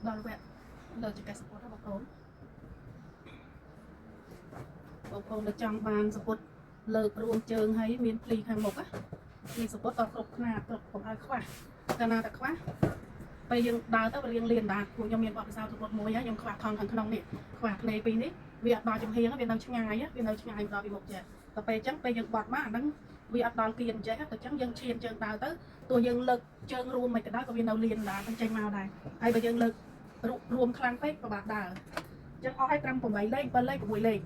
ដល់វគ្គលើចង្កេះសពុតបងប្អូននៅចង់បានសពុតលើករួមជើងហើយមានភ្លីខាងមុខណាមានសពុតដល់គ្រប់ខ្នាតគ្រប់កុំឲ្យខ្វះកាលណាតែខ្វះពេលយើងដើរទៅរៀងលៀនដែរពួកខ្ញុំមានបទពិសោធន៍សពុតមួយហើយខ្ញុំខ្វះថងខាងក្នុងនេះខ្វះភ្នែកពីរនេះវាអត់ដល់ចំហៀងវានៅឆ្ងាយដល់ពីមុខចេះតែពេលអញ្ចឹងពេលយើងបត់មកអាហ្នឹងវាអត់ដល់គៀនចេះទៅអញ្ចឹងយើងឈានជើងដើរទៅទោះយើងលើកជើងរួមមិនក៏ដោយក៏វានៅលៀនដែរមិនចេញមកដែរហើយបើយើងលើករួមខ្លាំងពេកពិបាកដើរអញ្ចឹងអស់ឲ្យត្រឹម8លេខ7លេខ6លេខ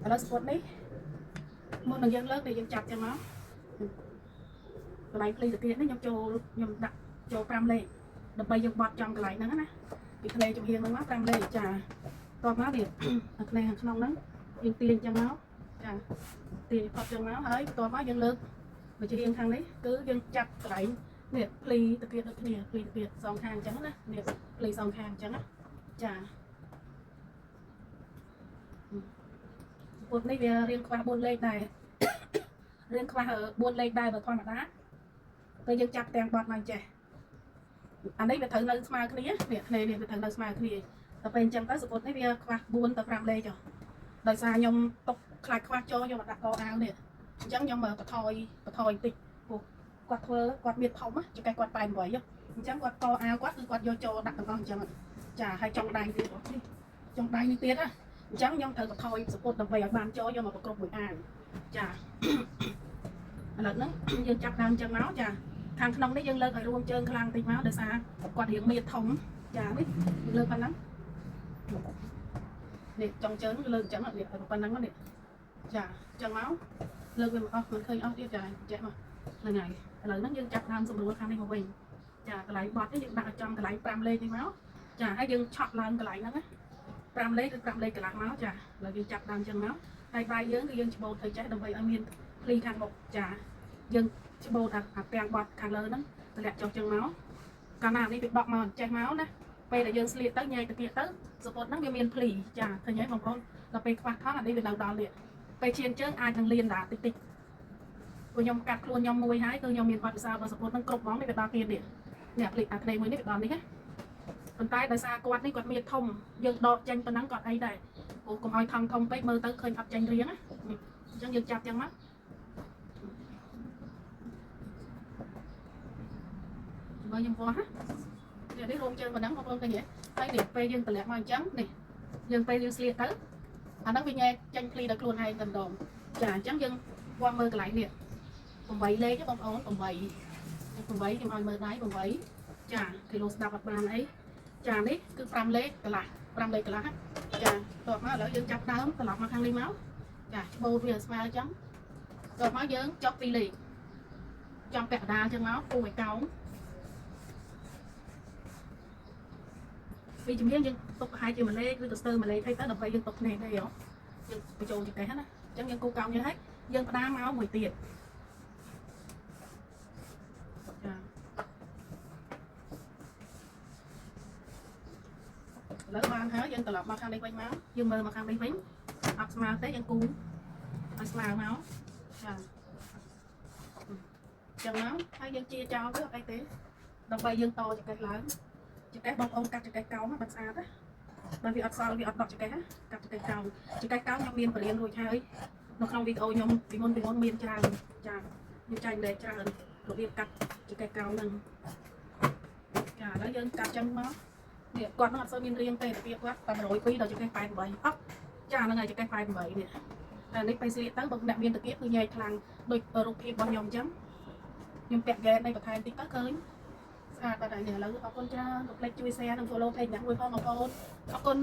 ឥឡូវសពុតនេះមុននឹងយើងលើកនេះយើងចាប់ចឹងមកកន្លែងភ្លីទៅទៀតនេះខ្ញុំដាក់ចូល5លេខដើម្បីយើងបត់ចំកន្លែងហ្នឹងណាពីភ្នែកចំហៀងហ្នឹងមក5លេខចាតបមកទៀតអាភ្នែកខាងក្នុងហ្នឹងយើងទាញចឹងមកចាទាញផុតចឹងមកហើយតបមកយើងលើកមកជារៀងខាងនេះគឺយើងចាប់កន្លែងនេះភ្លីទៅទៀតដូចគ្នាភ្លីទៅទៀតសងខាងចឹងណានេះភ្លីសងខាងចឹងណាចាពុតនេះវារៀងខ្វះ4លេខដែររៀងខ្វះ4លេខដែរបើធម្មតាពេលយើងចាប់ទាំងបត់មកចេះអានេះវាត្រូវនៅស្មើគ្នានេះភ្នែកនេះវាត្រូវនៅស្មើគ្នាតែពេលអញ្ចឹងទៅសពុតនេះវាខ្វះ4ទៅ5លេខចុះដោយសារខ្ញុំຕົកខ្លាចខ្វះចូលខ្ញុំអត់ដាក់កអាវនេះអញ្ចឹងខ្ញុំបន្ថយបន្តិចព្រោះគាត់មានធំចង្កេះគាត់88អញ្ចឹងគាត់កអាវគាត់គឺគាត់យកចូលដាក់ទាំងអស់អញ្ចឹងចាហើយចុងដៃទៀតចុងដៃនេះទៀតណាអញ្ចឹងខ្ញុំត្រូវបន្ថយសពុតដើម្បីឲ្យបានចូលយកមកប្រគ្រប់មួយអាវចាឥឡូវហ្នឹងយើងចាប់ដើមអញ្ចឹងមកចាខាងក្នុងនេះយើងលើកឲ្យរួមជើងខ្លាំងតិចមកដោយសារគាត់រៀងមានធំចានេះលើកប៉ុណ្ណឹងនេះចុងជើងលើកអញ្ចឹងនេះប៉ុណ្ណឹងនេះចាអញ្ចឹងមកលើកវាមកអស់មិនឃើញអស់ទៀតចាចេះមកហ្នឹងហើយឥឡូវហ្នឹងយើងចាប់ដើមសម្រួលខាងនេះមកវិញចាកន្លែងបត់នេះយើងដាក់ឲ្យចំកន្លែង5លេខនេះមកចាហើយយើងឆក់ឡើងកន្លែងហ្នឹងណា5លេខឬ5លេខកន្លះមកចាឥឡូវយើងចាប់ដើមអញ្ចឹងមកហើយដៃយើងគឺយើងច្បូតទៅចេះដើម្បីឲ្យមានភ្លីខាងមុខចាយើងច្បូតអាទាំងបត់ខាងលើហ្នឹងតម្លាក់ចុះចឹងមកកាលណានេះវាដកមកចេះមកណាពេលដែលយើងស្លៀកទៅញែកទៅទៀតទៅសពុតហ្នឹងវាមានភ្លីចាឃើញហើយបងប្អូនដល់ពេលខ្វះថងអានេះវានៅដល់នេះពេលឈានជើងអាចនឹងលៀនដែរតិចព្រោះខ្ញុំកាត់ខ្លួនខ្ញុំមួយហើយគឺខ្ញុំមានបទពិសោធន៍របស់សពុតហ្នឹងគ្រប់ហ្មងនេះវាដល់ទៀតនេះភ្លីអាភ្នែកមួយនេះវាដល់នេះណាប៉ុន្តែដោយសារគាត់នេះគាត់មានធំយើងដកចេញប៉ុណ្ណឹងគាត់អីដែរព្រោះកុំឲ្យថងធំពេកមើលទៅឃើញអត់ចេញរៀងណាអញ្ចឹងយើងចាប់ចឹងមកមើលខ្ញុំវោះណានេះរួមជើងប៉ុណ្ណឹងបងប្អូនឃើញទេហើយនេះពេលយើងតម្លាក់មកអញ្ចឹងនេះយើងពេលយើងស្លៀកទៅអាហ្នឹងវាញែកចេញភ្លីដល់ខ្លួនឯងតែម្ដងចាអញ្ចឹងយើងវាស់មើលកន្លែងនេះ8លេខទេបងប្អូន8ខ្ញុំឲ្យមើលដៃ8ចាគីឡូស្ដាប់អត់បានអីចានេះគឺ5លេខកន្លះ5លេខកន្លះចាតបមកឥឡូវយើងចាប់ដើមត្រឡប់មកខាងនេះមកចាច្បូតវាស្មើអញ្ចឹងតបមកយើងចុះ2លេខចំពាក់កណ្ដាលអញ្ចឹងមកពុំឲ្យកោងពីជំនាញយើងទុកប្រហែលជាមួយលេខឬទៅស្ទើរមួយលេខហើយទៅដើម្បីយើងទុកភ្នែកដែរយើងបញ្ចូលចង្កេះណាអញ្ចឹងយើងគូកោងយើងហើយយើងផ្ដាមកមួយទៀតចាឥឡូវបានហើយយើងត្រឡប់មកខាងនេះវិញមកយើងមើលមកខាងនេះវិញអត់ស្មើទេយើងគូឲ្យស្មើមកចាចឹងមកហើយយើងជាចោលទៅអត់អីទេដើម្បីយើងតចង្កេះឡើងចង្កេះបងប្អូនកាត់ចង្កេះកោងបាត់ស្អាតណាបើវាអត់សល់វាអត់ដកចង្កេះណាកាត់ចង្កេះកោងខ្ញុំមានបរិញ្ញារួចហើយនៅក្នុងវីដេអូខ្ញុំពីមុនមានច្រើនចាខ្ញុំចែកម្លែកច្រើនរបៀបកាត់ចង្កេះកោងហ្នឹងចាឥឡូវយើងកាត់ចឹងមកនេះគាត់នឹងអត់សូវមានរៀងទេរបៀបគាត់តែ102ដល់ចង្កេះ88អត់ចាហ្នឹងហើយចង្កេះ88នេះតែនេះពេលស្លៀកទៅបើអ្នកមានតាគៀបគឺញែកខ្លាំងដូចរូបភាពរបស់ខ្ញុំអញ្ចឹងខ្ញុំពាក់ហ្គេតនៃបន្ថែមតិចទៅឃើញស្អាតបាត់ហើយឥឡូវអរគុណច្រើនកុំភ្លេចជួយ share និង follow page អ្នកមួយផងបងប្អូនអរគុណ